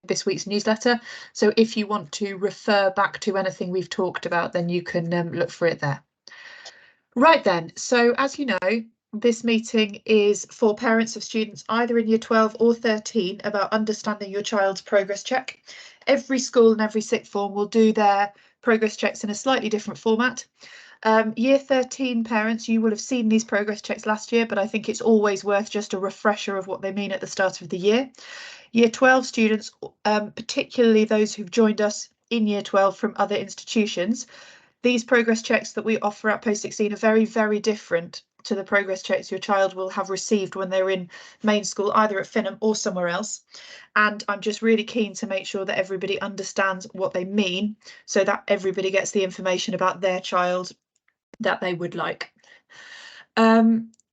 this week's newsletter. So if you want to refer back to anything we've talked about, then you can look for it there. Right then, so as you know, this meeting is for parents of students either in year 12 or 13 about understanding your child's progress check. Every school and every sixth form will do their progress checks in a slightly different format. Year 13 parents, you will have seen these progress checks last year, but I think it's always worth just a refresher of what they mean at the start of the year. Year 12 students, particularly those who've joined us in year 12 from other institutions, these progress checks that we offer at Post 16 are very, very different to the progress checks your child will have received when they're in main school, either at Finham or somewhere else. And I'm just really keen to make sure that everybody understands what they mean so that everybody gets the information about their child that they would like.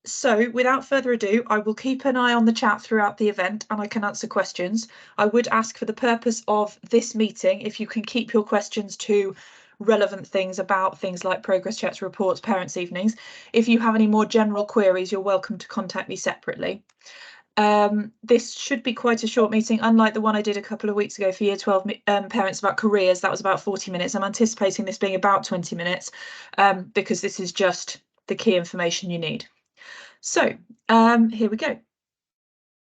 So without further ado, I will keep an eye on the chat throughout the event and I can answer questions. I would ask for the purpose of this meeting, if you can keep your questions to relevant things about things like progress checks, reports, parents' evenings. If you have any more general queries, you're welcome to contact me separately. This should be quite a short meeting, unlike the one I did a couple of weeks ago for year 12 parents about careers. That was about 40 minutes. I'm anticipating this being about 20 minutes because this is just the key information you need. So here we go.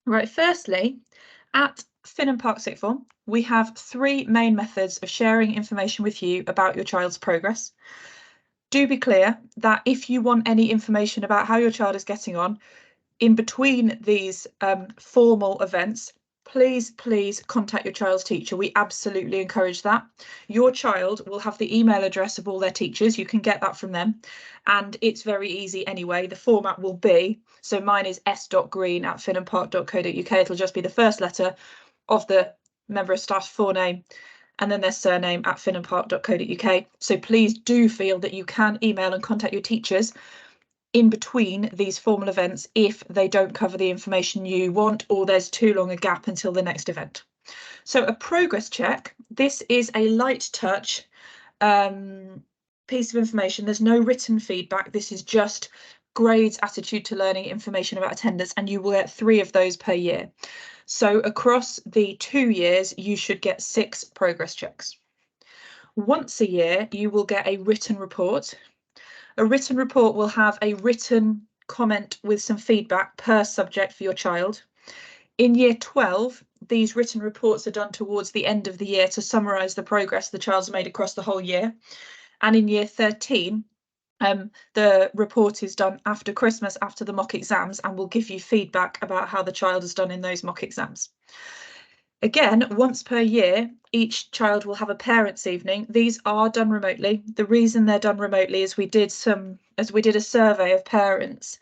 Right, firstly, at Finham Park Sixth Form, we have three main methods of sharing information with you about your child's progress. Do be clear that if you want any information about how your child is getting on in between these formal events, please contact your child's teacher. We absolutely encourage that. Your child will have the email address of all their teachers. You can get that from them. And it's very easy anyway. The format will be, so mine is s.green@finhampark.co.uk. It'll just be the first letter of the member of staff's forename and then their surname at finhampark.co.uk. So please do feel that you can email and contact your teachers in between these formal events if they don't cover the information you want or there's too long a gap until the next event. So a progress check, this is a light touch piece of information. There's no written feedback. This is just grades, attitude to learning, information about attendance, and you will get 3 of those per year. So across the 2 years, you should get 6 progress checks. Once a year, you will get a written report. A written report will have a written comment with some feedback per subject for your child. In year 12, these written reports are done towards the end of the year to summarise the progress the child's made across the whole year. And in year 13, the report is done after Christmas, after the mock exams, and will give you feedback about how the child has done in those mock exams. Again, once per year, each child will have a parents' evening. These are done remotely. The reason they're done remotely is we did a survey of parents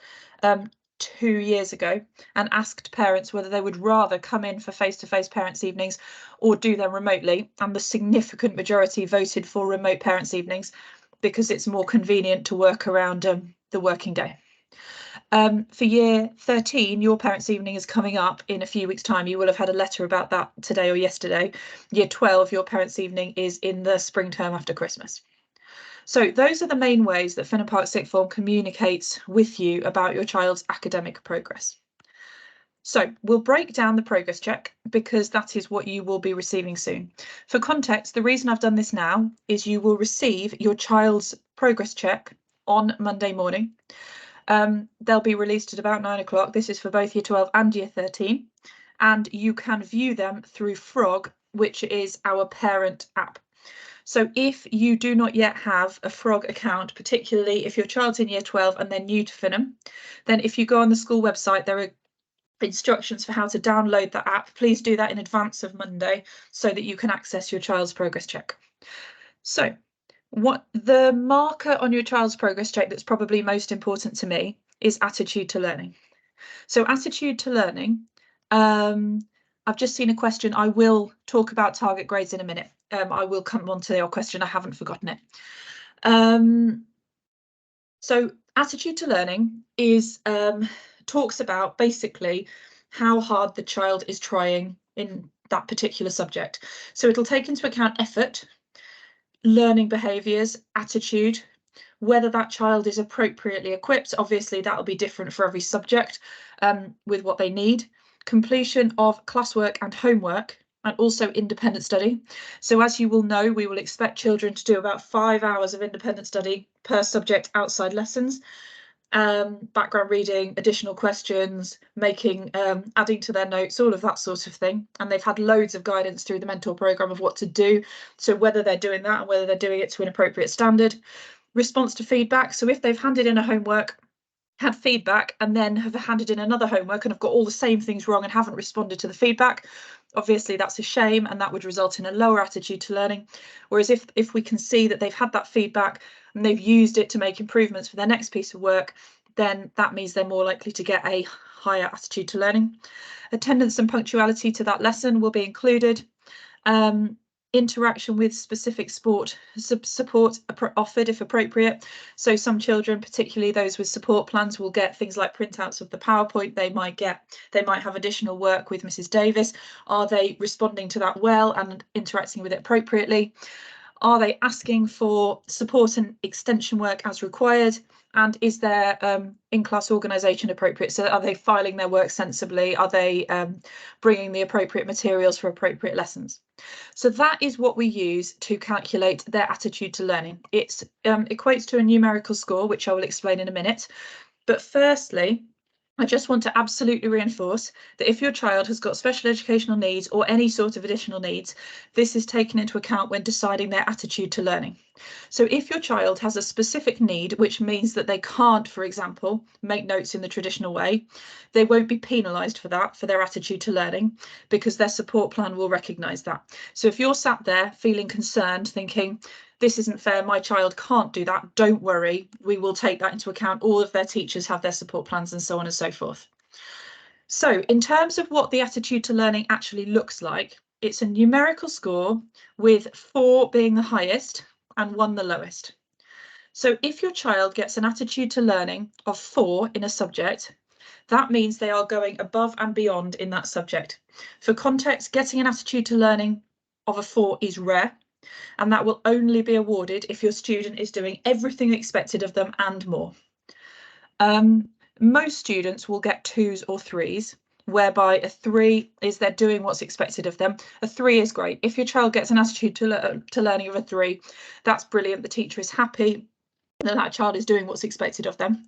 2 years ago and asked parents whether they would rather come in for face-to-face parents' evenings or do them remotely. And the significant majority voted for remote parents' evenings because it's more convenient to work around the working day. For year 13, your parents' evening is coming up in a few weeks' time. You will have had a letter about that today or yesterday. Year 12, your parents' evening is in the spring term after Christmas. So those are the main ways that Finham Park Sixth Form communicates with you about your child's academic progress. So we'll break down the progress check because that is what you will be receiving soon. For context, the reason I've done this now is you will receive your child's progress check on Monday morning. They'll be released at about 9 o'clock. This is for both year 12 and year 13. And you can view them through Frog, which is our parent app. So if you do not yet have a Frog account, particularly if your child's in year 12 and they're new to Finham, then if you go on the school website, there are instructions for how to download that app. Please do that in advance of Monday so that you can access your child's progress check. So what the marker on your child's progress check that's probably most important to me is attitude to learning. So attitude to learning, I've just seen a question. I will talk about target grades in a minute. I will come on to your question. I haven't forgotten it. So attitude to learning is talks about basically how hard the child is trying in that particular subject. So it'll take into account effort, learning behaviours, attitude, whether that child is appropriately equipped. Obviously, that'll be different for every subject with what they need. Completion of classwork and homework, and also independent study. So as you will know, we will expect children to do about 5 hours of independent study per subject outside lessons. Background reading, additional questions, adding to their notes, all of that sort of thing. And they've had loads of guidance through the mentor programme of what to do. So whether they're doing that and whether they're doing it to an appropriate standard. Response to feedback. So if they've handed in a homework, had feedback, and then have handed in another homework and have got all the same things wrong and haven't responded to the feedback, obviously that's a shame, and that would result in a lower attitude to learning. Whereas if we can see that they've had that feedback and they've used it to make improvements for their next piece of work, then that means they're more likely to get a higher attitude to learning. Attendance and punctuality to that lesson will be included. Interaction with specific support offered if appropriate. So some children, particularly those with support plans, will get things like printouts of the PowerPoint. They might have additional work with Mrs. Davis. Are they responding to that well and interacting with it appropriately? Are they asking for support and extension work as required? And is their in-class organisation appropriate? So are they filing their work sensibly? Are they bringing the appropriate materials for appropriate lessons? So that is what we use to calculate their attitude to learning. It equates to a numerical score, which I will explain in a minute. But firstly, I just want to absolutely reinforce that if your child has got special educational needs or any sort of additional needs, this is taken into account when deciding their attitude to learning. So if your child has a specific need, which means that they can't, for example, make notes in the traditional way, they won't be penalised for that, for their attitude to learning, because their support plan will recognise that. So if you're sat there feeling concerned, thinking, this isn't fair, my child can't do that, don't worry, we will take that into account. All of their teachers have their support plans and so on and so forth. So in terms of what the attitude to learning actually looks like, it's a numerical score with 4 being the highest and 1 the lowest. So if your child gets an attitude to learning of 4 in a subject, that means they are going above and beyond in that subject. For context, getting an attitude to learning of a 4 is rare, and that will only be awarded if your student is doing everything expected of them and more. Most students will get 2s or 3s, whereby a 3 is they're doing what's expected of them. A 3 is great. If your child gets an attitude to learning of a 3, that's brilliant. The teacher is happy that that child is doing what's expected of them.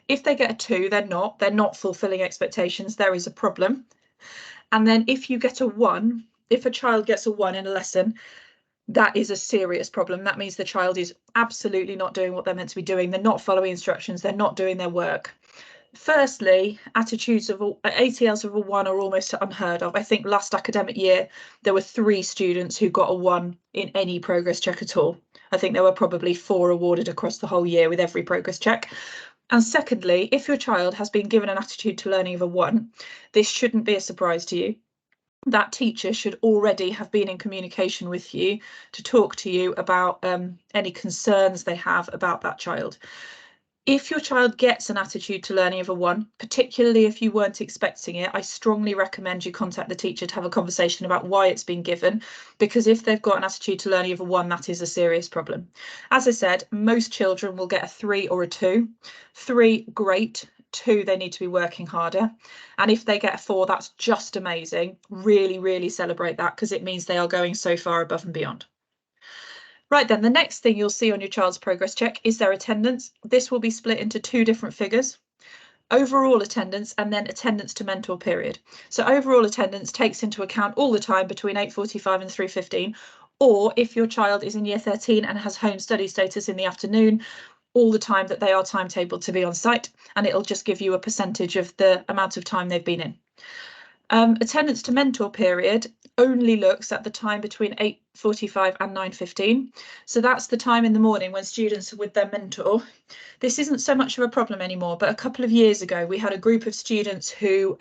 If they get a 2, they're not fulfilling expectations. There is a problem. And then if you get a 1, if a child gets a 1 in a lesson, that is a serious problem. That means the child is absolutely not doing what they're meant to be doing. They're not following instructions. They're not doing their work. Firstly, ATLs of a 1 are almost unheard of. I think last academic year, there were 3 students who got a 1 in any progress check at all. I think there were probably 4 awarded across the whole year with every progress check. And secondly, if your child has been given an attitude to learning of a 1, this shouldn't be a surprise to you. That teacher should already have been in communication with you to talk to you about any concerns they have about that child. If your child gets an attitude to learning of a 1, particularly if you weren't expecting it, I strongly recommend you contact the teacher to have a conversation about why it's been given, because if they've got an attitude to learning of a 1, that is a serious problem. As I said, most children will get a 3 or a 2. 3, great. 2, they need to be working harder. And if they get a 4, that's just amazing. Really, really celebrate that, because it means they are going so far above and beyond. Right then, the next thing you'll see on your child's progress check is their attendance. This will be split into 2 different figures. Overall attendance and then attendance to mentor period. So overall attendance takes into account all the time between 8:45 and 3:15, or if your child is in year 13 and has home study status in the afternoon, all the time that they are timetabled to be on site, and it'll just give you a percentage of the amount of time they've been in. Attendance to mentor period only looks at the time between 8:45 and 9:15. So that's the time in the morning when students are with their mentor. This isn't so much of a problem anymore, but a couple of years ago, we had a group of students who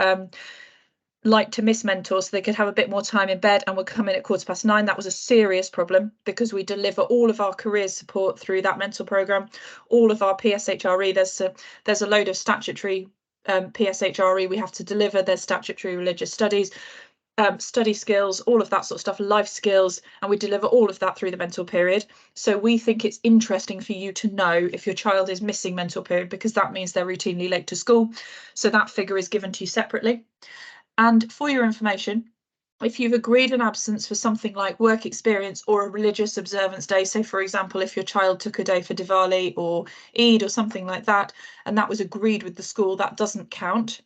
like to miss mentors so they could have a bit more time in bed and would come in at 9:15. That was a serious problem because we deliver all of our careers support through that mentor programme, all of our PSHRE. There's a load of statutory PSHRE we have to deliver. There's statutory religious studies, study skills, all of that sort of stuff, life skills, and we deliver all of that through the mentor period. So we think it's interesting for you to know if your child is missing mentor period, because that means they're routinely late to school. So that figure is given to you separately. And for your information, If you've agreed an absence for something like work experience or a religious observance day, say for example if your child took a day for Diwali or Eid or something like that, and that was agreed with the school, that doesn't count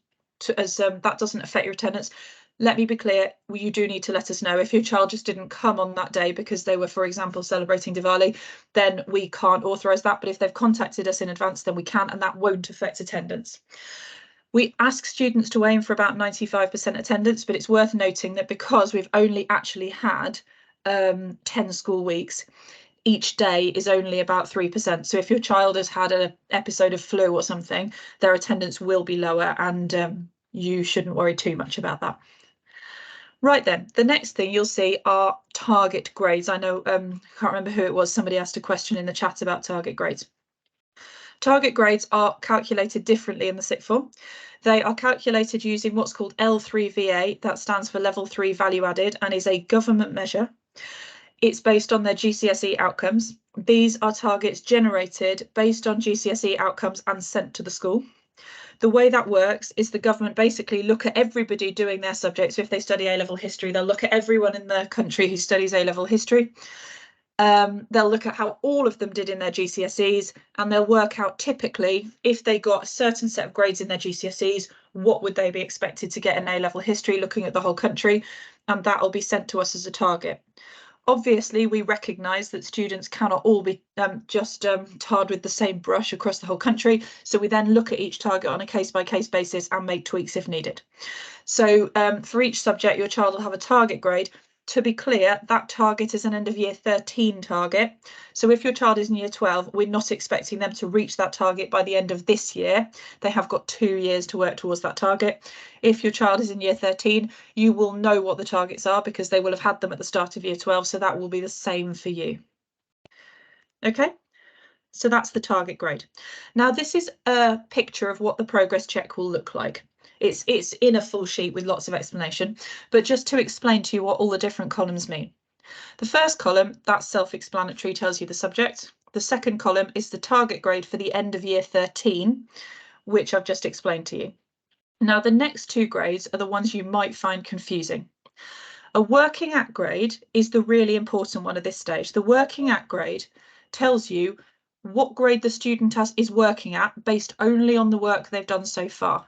as that doesn't affect your attendance. Let me be clear, you do need to let us know. If your child just didn't come on that day because they were, for example, celebrating Diwali, then we can't authorise that. But if they've contacted us in advance, then we can, and that won't affect attendance. We ask students to aim for about 95% attendance, but it's worth noting that because we've only actually had 10 school weeks, each day is only about 3%. So if your child has had an episode of flu or something, their attendance will be lower, and you shouldn't worry too much about that. Right then, the next thing you'll see are target grades. I know, I can't remember who it was, somebody asked a question in the chat about target grades. Target grades are calculated differently in the sixth form. They are calculated using what's called L3VA, that stands for Level 3 Value Added, and is a government measure. It's based on their GCSE outcomes. These are targets generated based on GCSE outcomes and sent to the school. The way that works is the government basically look at everybody doing their subjects. So if they study A-level history, they'll look at everyone in the country who studies A-level history. They'll look at how all of them did in their GCSEs, and they'll work out typically if they got a certain set of grades in their GCSEs, what would they be expected to get in A-level history, looking at the whole country, and that'll be sent to us as a target. Obviously, we recognise that students cannot all be just tarred with the same brush across the whole country, so we then look at each target on a case-by-case basis and make tweaks if needed. So for each subject, your child will have a target grade. To be clear, that target is an end of year 13 target. So if your child is in year 12, we're not expecting them to reach that target by the end of this year. They have got 2 years to work towards that target. If your child is in year 13, you will know what the targets are because they will have had them at the start of year 12. So that will be the same for you. Okay, so that's the target grade. Now, this is a picture of what the progress check will look like. It's in a full sheet with lots of explanation, but just to explain to you what all the different columns mean. The first column, that's self-explanatory, tells you the subject. The second column is the target grade for the end of year 13, which I've just explained to you. Now, the next two grades are the ones you might find confusing. A working at grade is the really important one at this stage. The working at grade tells you what grade the student is working at based only on the work they've done so far.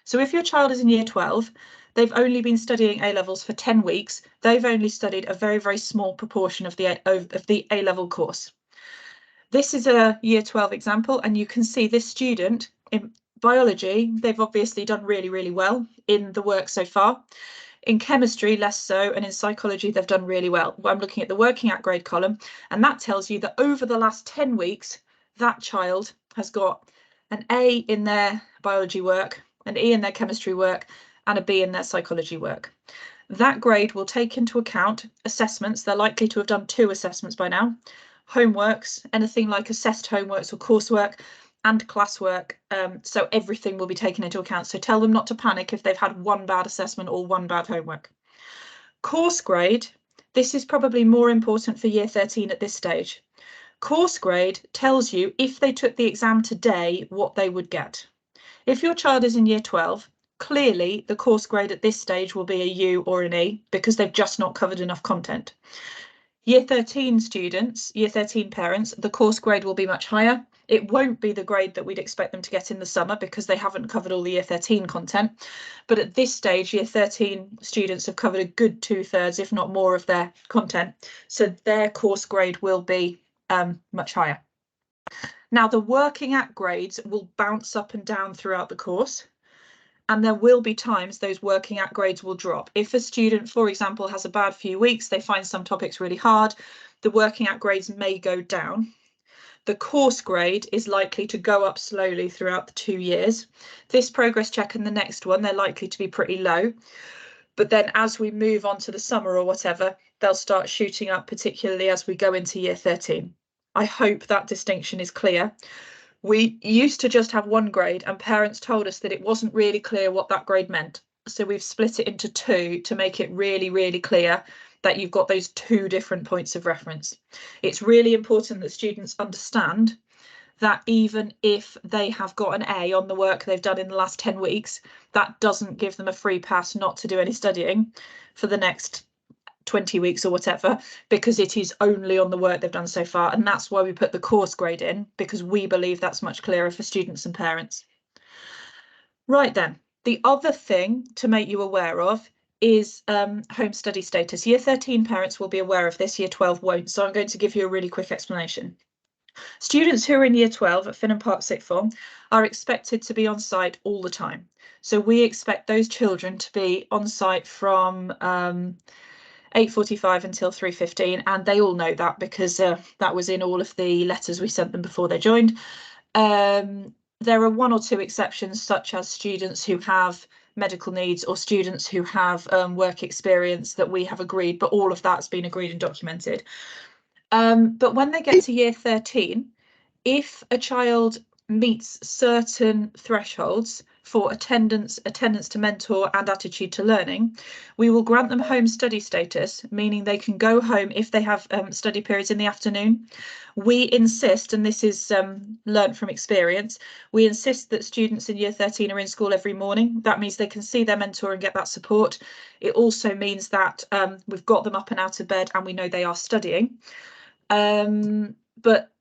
So if your child is in year 12, they've only been studying A-levels for 10 weeks. They've only studied a very, very small proportion of the A-level course. This is a year 12 example, and you can see this student in biology, they've obviously done really, really well in the work so far. In chemistry, less so, and in psychology, they've done really well. I'm looking at the working at grade column, and that tells you that over the last 10 weeks, that child has got an A in their biology work, an E in their chemistry work, and a B in their psychology work. That grade will take into account assessments. They're likely to have done 2 assessments by now, homeworks, anything like assessed homeworks or coursework, and classwork, so everything will be taken into account. So tell them not to panic if they've had 1 bad assessment or 1 bad homework. Course grade, this is probably more important for year 13 at this stage. Course grade tells you if they took the exam today, what they would get. If your child is in year 12, clearly the course grade at this stage will be a U or an E because they've just not covered enough content. Year 13 students, year 13 parents, the course grade will be much higher. It won't be the grade that we'd expect them to get in the summer because they haven't covered all the year 13 content. But at this stage, year 13 students have covered a good 2/3, if not more, of their content. So their course grade will be much higher. Now, the working at grades will bounce up and down throughout the course. And there will be times those working at grades will drop. If a student, for example, has a bad few weeks, they find some topics really hard, the working at grades may go down. The course grade is likely to go up slowly throughout the 2 years. This progress check and the next one, they're likely to be pretty low. But then as we move on to the summer or whatever, they'll start shooting up, particularly as we go into year 13. I hope that distinction is clear. We used to just have 1 grade and parents told us that it wasn't really clear what that grade meant. So we've split it into 2 to make it really, really clear that you've got those 2 different points of reference. It's really important that students understand that even if they have got an A on the work they've done in the last 10 weeks, that doesn't give them a free pass not to do any studying for the next 20 weeks or whatever, because it is only on the work they've done so far. And that's why we put the course grade in, because we believe that's much clearer for students and parents. Right then, the other thing to make you aware of is home study status. Year 13 parents will be aware of this, year 12 won't, so I'm going to give you a really quick explanation. Students who are in year 12 at Finham Park Sixth Form are expected to be on site all the time. So we expect those children to be on site from 8:45 until 3:15, and they all know that because that was in all of the letters we sent them before they joined. There are one or two exceptions, such as students who have medical needs or students who have work experience that we have agreed, but all of that's been agreed and documented. But when they get to year 13, if a child meets certain thresholds for attendance to mentor and attitude to learning, we will grant them home study status, meaning they can go home if they have study periods in the afternoon. We insist, and this is learnt from experience, we insist that students in year 13 are in school every morning. That means they can see their mentor and get that support. It also means that we've got them up and out of bed and we know they are studying. But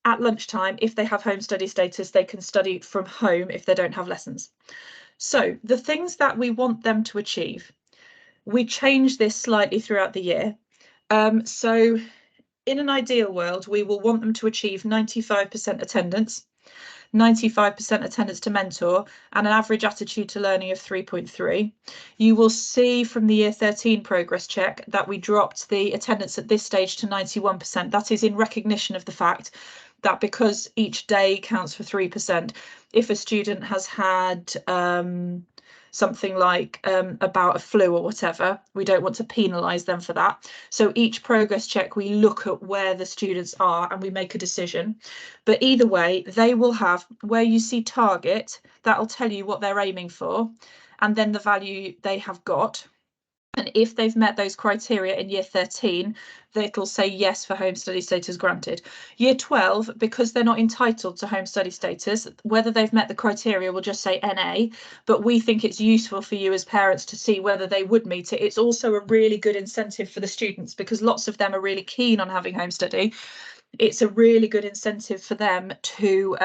at lunchtime, if they have home study status, they can study from home if they don't have lessons. So the things that we want them to achieve, we change this slightly throughout the year. So in an ideal world, we will want them to achieve 95% attendance, 95% attendance to mentor, and an average attitude to learning of 3.3. You will see from the year 13 progress check that we dropped the attendance at this stage to 91%. That is in recognition of the fact that because each day counts for 3%, if a student has had something like about a flu or whatever, we don't want to penalise them for that. So each progress check, we look at where the students are and we make a decision. But either way, they will have, where you see target, that'll tell you what they're aiming for, and then the value they have got. And if they've met those criteria in year 13, it'll say yes for home study status granted. Year 12, because they're not entitled to home study status, whether they've met the criteria will just say NA, but we think it's useful for you as parents to see whether they would meet it. It's also a really good incentive for the students because lots of them are really keen on having home study. It's a really good incentive for them to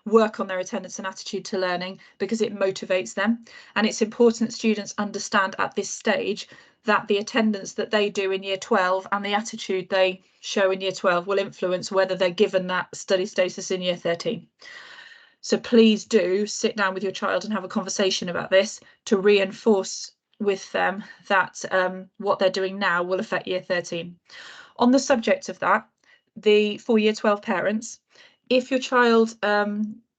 work on their attendance and attitude to learning because it motivates them. And it's important that students understand at this stage that the attendance that they do in year 12 and the attitude they show in year 12 will influence whether they're given that study status in year 13. So please do sit down with your child and have a conversation about this to reinforce with them that what they're doing now will affect year 13. On the subject of that, for year 12 parents, if your child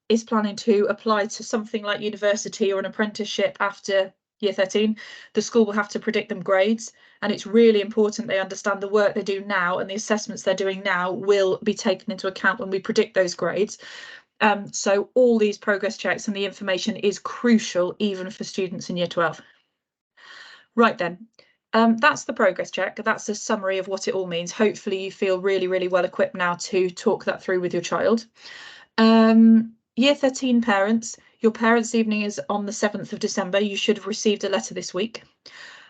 is planning to apply to something like university or an apprenticeship after year 13, the school will have to predict them grades, and it's really important they understand the work they do now and the assessments they're doing now will be taken into account when we predict those grades. So all these progress checks and the information is crucial even for students in year 12. Right then. That's the progress check. That's a summary of what it all means. Hopefully you feel really, really well equipped now to talk that through with your child. Year 13 parents, your parents' evening is on the 7th of December. You should have received a letter this week.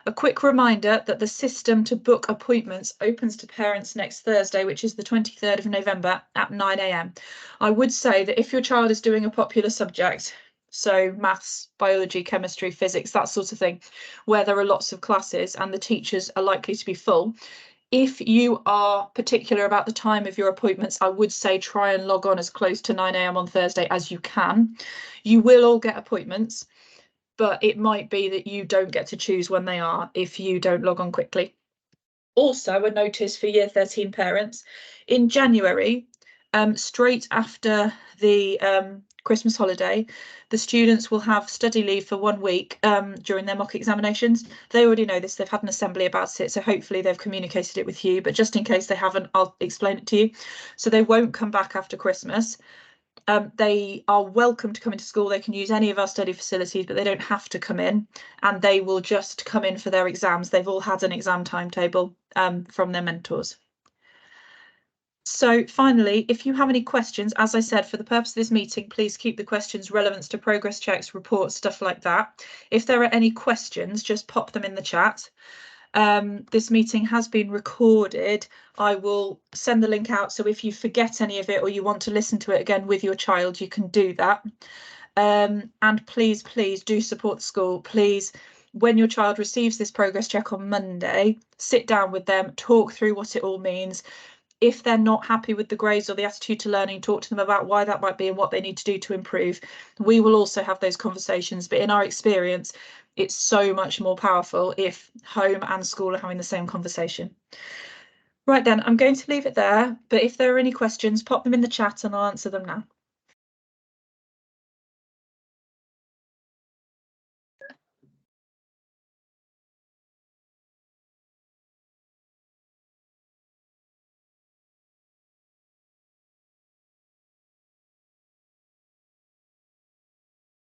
A quick reminder that the system to book appointments opens to parents next Thursday, which is the 23rd of November at 9 AM. I would say that if your child is doing a popular subject, so maths, biology, chemistry, physics, that sort of thing, where there are lots of classes and the teachers are likely to be full. If you are particular about the time of your appointments, I would say try and log on as close to 9 AM on Thursday as you can. You will all get appointments, but it might be that you don't get to choose when they are if you don't log on quickly. Also, a notice for year 13 parents, in January, straight after the Christmas holiday, the students will have study leave for 1 week during their mock examinations. They already know this, they've had an assembly about it, so hopefully they've communicated it with you, but just in case they haven't, I'll explain it to you. So they won't come back after Christmas. They are welcome to come into school. They can use any of our study facilities, but they don't have to come in, and they will just come in for their exams. They've all had an exam timetable from their mentors. So finally, if you have any questions, as I said, for the purpose of this meeting, please keep the questions relevant to progress checks, reports, stuff like that. If there are any questions, just pop them in the chat. This meeting has been recorded. I will send the link out, so if you forget any of it or you want to listen to it again with your child, you can do that. And please do support the school. Please, when your child receives this progress check on Monday, sit down with them, talk through what it all means. If they're not happy with the grades or the attitude to learning, talk to them about why that might be and what they need to do to improve. We will also have those conversations, but in our experience, it's so much more powerful if home and school are having the same conversation. Right then, I'm going to leave it there, but if there are any questions, pop them in the chat and I'll answer them now.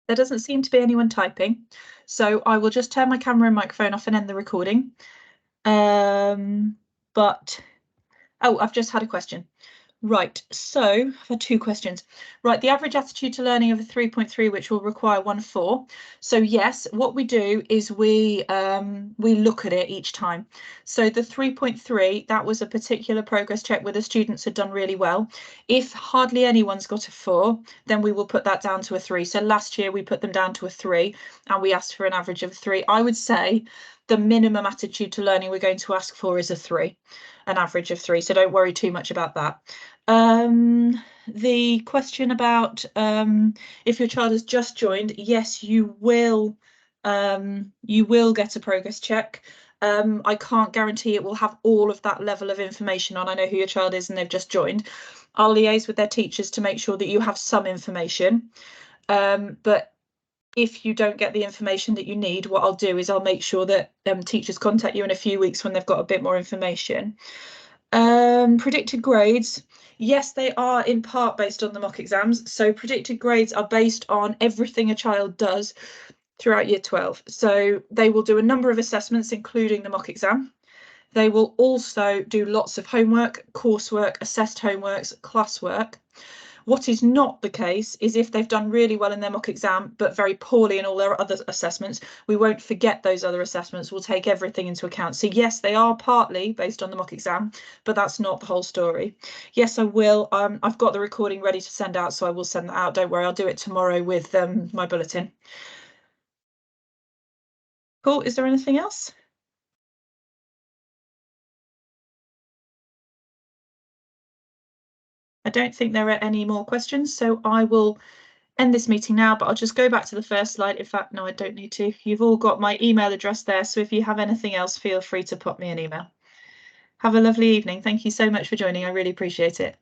There doesn't seem to be anyone typing, so I will just turn my camera and microphone off and end the recording. But oh, I've just had a question. Right, so I've had two questions. Right, the average attitude to learning of a 3.3, which will require 1.4. So yes, what we do is we look at it each time. So the 3.3, that was a particular progress check where the students had done really well. If hardly anyone's got a 4, then we will put that down to a 3. So last year we put them down to a 3 and we asked for an average of 3. I would say the minimum attitude to learning we're going to ask for is a 3, an average of 3. So don't worry too much about that. The question about if your child has just joined, yes, you will get a progress check. I can't guarantee it will have all of that level of information on. I know who your child is and they've just joined. I'll liaise with their teachers to make sure that you have some information. But if you don't get the information that you need, what I'll do is I'll make sure that teachers contact you in a few weeks when they've got a bit more information. Predicted grades. Yes, they are in part based on the mock exams. So predicted grades are based on everything a child does throughout year 12. So they will do a number of assessments, including the mock exam. They will also do lots of homework, coursework, assessed homeworks, classwork. What is not the case is if they've done really well in their mock exam, but very poorly in all their other assessments, we won't forget those other assessments. We'll take everything into account. So yes, they are partly based on the mock exam, but that's not the whole story. Yes, I will. I've got the recording ready to send out, so I will send that out. Don't worry, I'll do it tomorrow with my bulletin. Cool. Is there anything else? I don't think there are any more questions, so I will end this meeting now, but I'll just go back to the first slide. In fact, no, I don't need to. You've all got my email address there, so if you have anything else, feel free to pop me an email. Have a lovely evening. Thank you so much for joining. I really appreciate it.